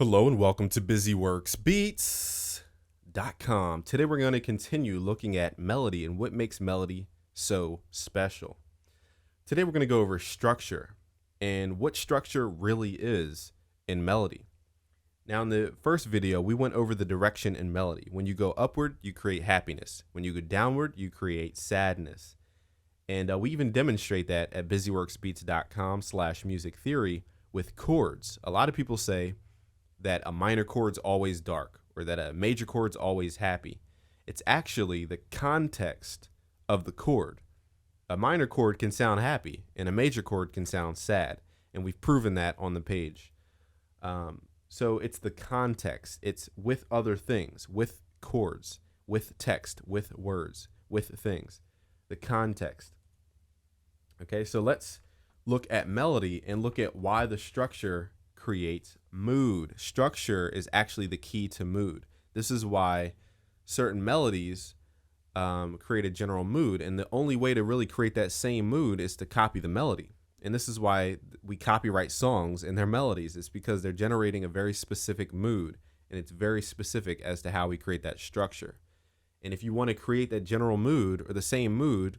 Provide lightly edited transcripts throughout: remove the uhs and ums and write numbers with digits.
Hello and welcome to Busyworksbeats.com. Today we're going to continue looking at melody and what makes melody so special. Today we're going to go over structure and what structure really is in melody. Now in the first video, we went over the direction in melody. When you go upward, you create happiness. When you go downward, you create sadness. And we even demonstrate that at Busyworksbeats.com/music theory with chords. A lot of people say that a minor chord's always dark or that a major chord's always happy. It's actually the context of the chord. A minor chord can sound happy and a major chord can sound sad. And we've proven that on the page. So it's the context. It's with other things, with chords, with text, with words, with things. The context. Okay, so let's look at melody and look at why the structure creates mood. Structure is actually the key to mood. This is why certain melodies create a general mood, and the only way to really create that same mood is to copy the melody. And this is why we copyright songs and their melodies. It's because they're generating a very specific mood, and it's very specific as to how we create that structure. And if you want to create that general mood or the same mood,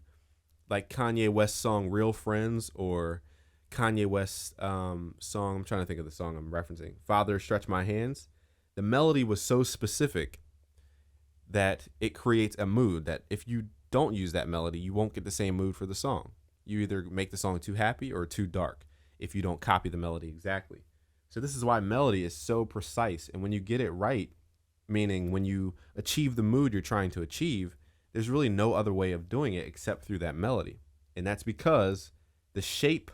like Kanye West's song Real Friends, or Kanye West's song, I'm trying to think of the song I'm referencing, Father Stretch My Hands, the melody was so specific that it creates a mood that if you don't use that melody, you won't get the same mood for the song. You either make the song too happy or too dark if you don't copy the melody exactly. So this is why melody is so precise. And when you get it right, meaning when you achieve the mood you're trying to achieve, there's really no other way of doing it except through that melody. And that's because the shape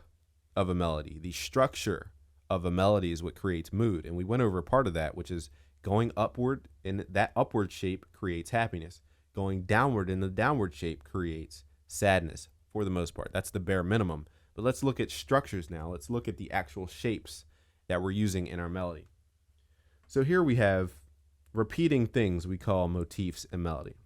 of a melody, the structure of a melody is what creates mood. And we went over a part of that, which is going upward, and that upward shape creates happiness. Going downward in the downward shape creates sadness for the most part. That's the bare minimum. But let's look at structures now. Let's look at the actual shapes that we're using in our melody. So here we have repeating things we call motifs in melody.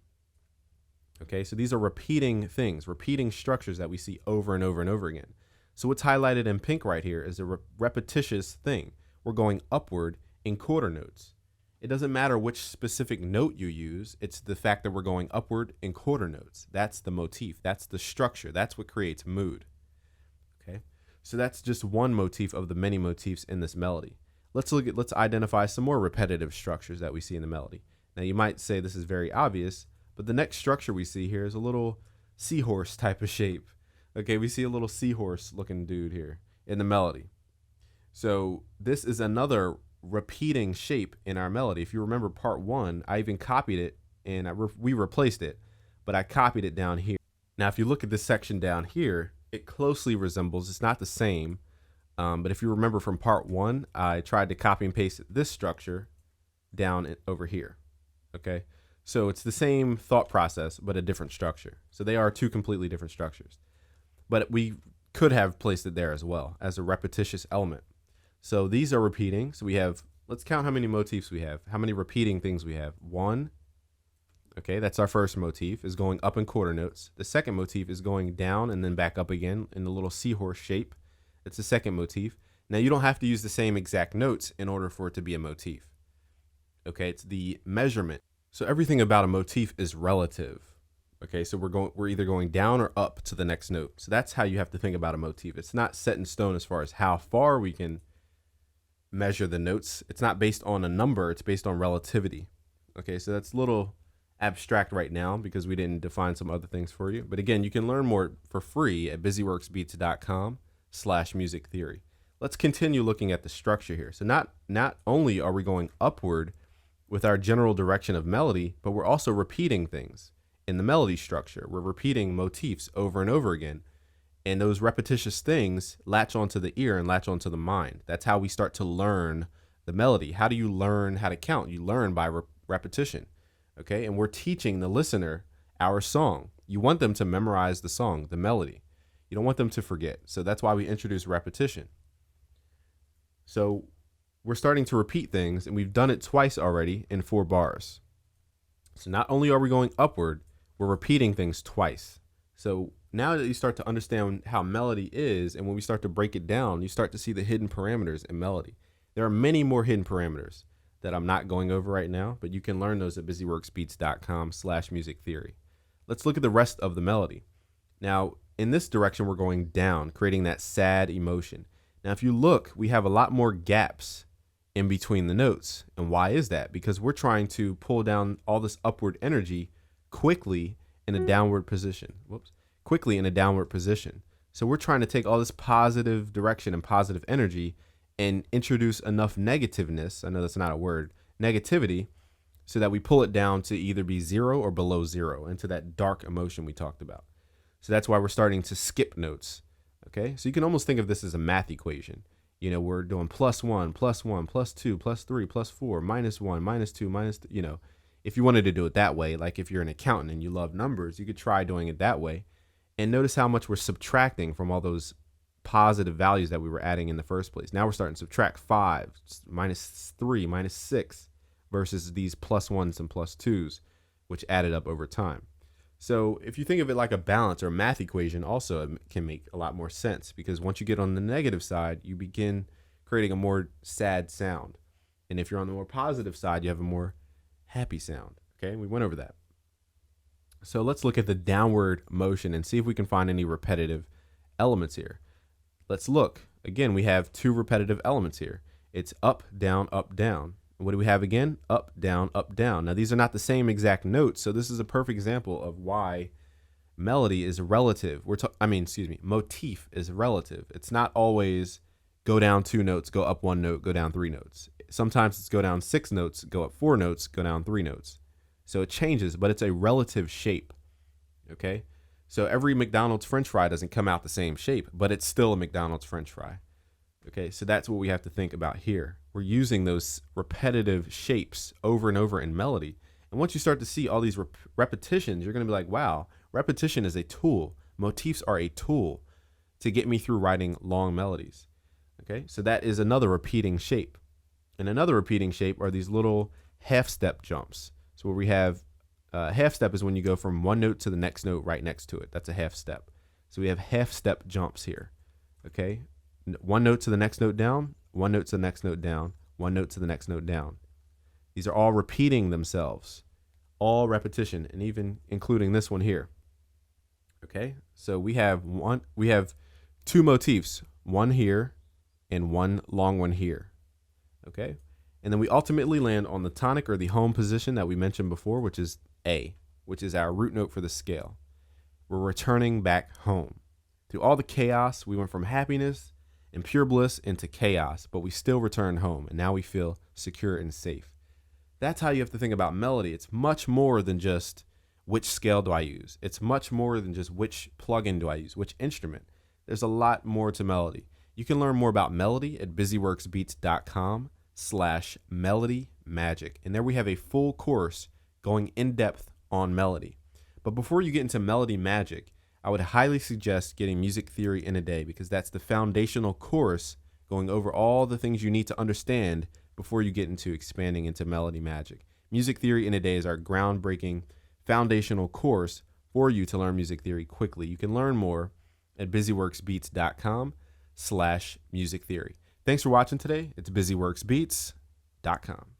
Okay, so these are repeating things, repeating structures that we see over and over and over again. So what's highlighted in pink right here is a repetitious thing. We're going upward in quarter notes. It doesn't matter which specific note you use. It's the fact that we're going upward in quarter notes. That's the motif. That's the structure. That's what creates mood. Okay, so that's just one motif of the many motifs in this melody. Let's identify some more repetitive structures that we see in the melody. Now you might say this is very obvious, but the next structure we see here is a little seahorse type of shape. Okay, we see a little seahorse looking dude here in the melody. So this is another repeating shape in our melody. If you remember part one, I even copied it and we replaced it, but I copied it down here. Now, if you look at this section down here, it closely resembles, it's not the same, but if you remember from part one, I tried to copy and paste this structure down over here. Okay, so it's the same thought process, but a different structure. So they are two completely different structures. But we could have placed it there as well as a repetitious element. So these are repeating. So we have, let's count how many motifs we have, how many repeating things we have. One, okay, that's our first motif, is going up in quarter notes. The second motif is going down and then back up again in the little seahorse shape. It's the second motif. Now you don't have to use the same exact notes in order for it to be a motif. Okay, it's the measurement. So everything about a motif is relative. Okay, so we're either going down or up to the next note. So that's how you have to think about a motif. It's not set in stone as far as how far we can measure the notes. It's not based on a number, it's based on relativity. Okay, so that's a little abstract right now because we didn't define some other things for you. But again, you can learn more for free at Busyworksbeats.com/music theory. Let's continue looking at the structure here. So not only are we going upward with our general direction of melody, but we're also repeating things. In the melody structure, we're repeating motifs over and over again. And those repetitious things latch onto the ear and latch onto the mind. That's how we start to learn the melody. How do you learn how to count? You learn by repetition. Okay, and we're teaching the listener our song. You want them to memorize the song, the melody. You don't want them to forget. So that's why we introduce repetition. So we're starting to repeat things, and we've done it twice already in 4 bars. So not only are we going upward, we're repeating things twice. So now that you start to understand how melody is, and when we start to break it down, you start to see the hidden parameters in melody. There are many more hidden parameters that I'm not going over right now, but you can learn those at busyworksbeats.com/music theory. Let's look at the rest of the melody. Now, in this direction, we're going down, creating that sad emotion. Now, if you look, we have a lot more gaps in between the notes. And why is that? Because we're trying to pull down all this upward energy quickly in a downward position. Quickly in a downward position. So we're trying to take all this positive direction and positive energy and introduce enough negativeness, I know that's not a word, negativity, so that we pull it down to either be 0 or below 0, into that dark emotion we talked about. So that's why we're starting to skip notes. Okay, so you can almost think of this as a math equation. You know, we're doing +1, +1, +2, +3, +4, -1, -2, -2, you know, if you wanted to do it that way, like if you're an accountant and you love numbers, you could try doing it that way. And notice how much we're subtracting from all those positive values that we were adding in the first place. Now we're starting to subtract 5, -3, -6 versus these +1s and +2s, which added up over time. So if you think of it like a balance or a math equation, also it can make a lot more sense, because once you get on the negative side, you begin creating a more sad sound. And if you're on the more positive side, you have a more happy sound. Okay, we went over that. So let's look at the downward motion and see if we can find any repetitive elements here. Let's look. Again, we have 2 repetitive elements here. It's up, down, up, down. And what do we have again? Up, down, up, down. Now, these are not the same exact notes, so this is a perfect example of why melody is relative. Motif is relative. It's not always go down 2 notes, go up 1 note, go down 3 notes. Sometimes it's go down 6 notes, go up 4 notes, go down 3 notes. So it changes, but it's a relative shape. Okay? So every McDonald's French fry doesn't come out the same shape, but it's still a McDonald's French fry. Okay, so that's what we have to think about here. We're using those repetitive shapes over and over in melody. And once you start to see all these repetitions, you're going to be like, wow, repetition is a tool. Motifs are a tool to get me through writing long melodies. Okay, so that is another repeating shape. And another repeating shape are these little half-step jumps. So where we have half step is when you go from one note to the next note right next to it. That's a half step. So we have half step jumps here. Okay, 1 note to the next note down, 1 note to the next note down, 1 note to the next note down. These are all repeating themselves, all repetition, and even including this one here. Okay, so we have 2 motifs, one here and one long one here. Okay, and then we ultimately land on the tonic or the home position that we mentioned before, which is A, which is our root note for the scale. We're returning back home. Through all the chaos, we went from happiness and pure bliss into chaos, but we still returned home, and now we feel secure and safe. That's how you have to think about melody. It's much more than just which scale do I use. It's much more than just which plugin do I use, which instrument. There's a lot more to melody. You can learn more about melody at busyworksbeats.com/melody magic. And there we have a full course going in depth on melody. But before you get into melody magic, I would highly suggest getting Music Theory in a Day, because that's the foundational course going over all the things you need to understand before you get into expanding into melody magic. Music Theory in a Day is our groundbreaking foundational course for you to learn music theory quickly. You can learn more at busyworksbeats.com/music theory. Thanks for watching today. It's busyworksbeats.com.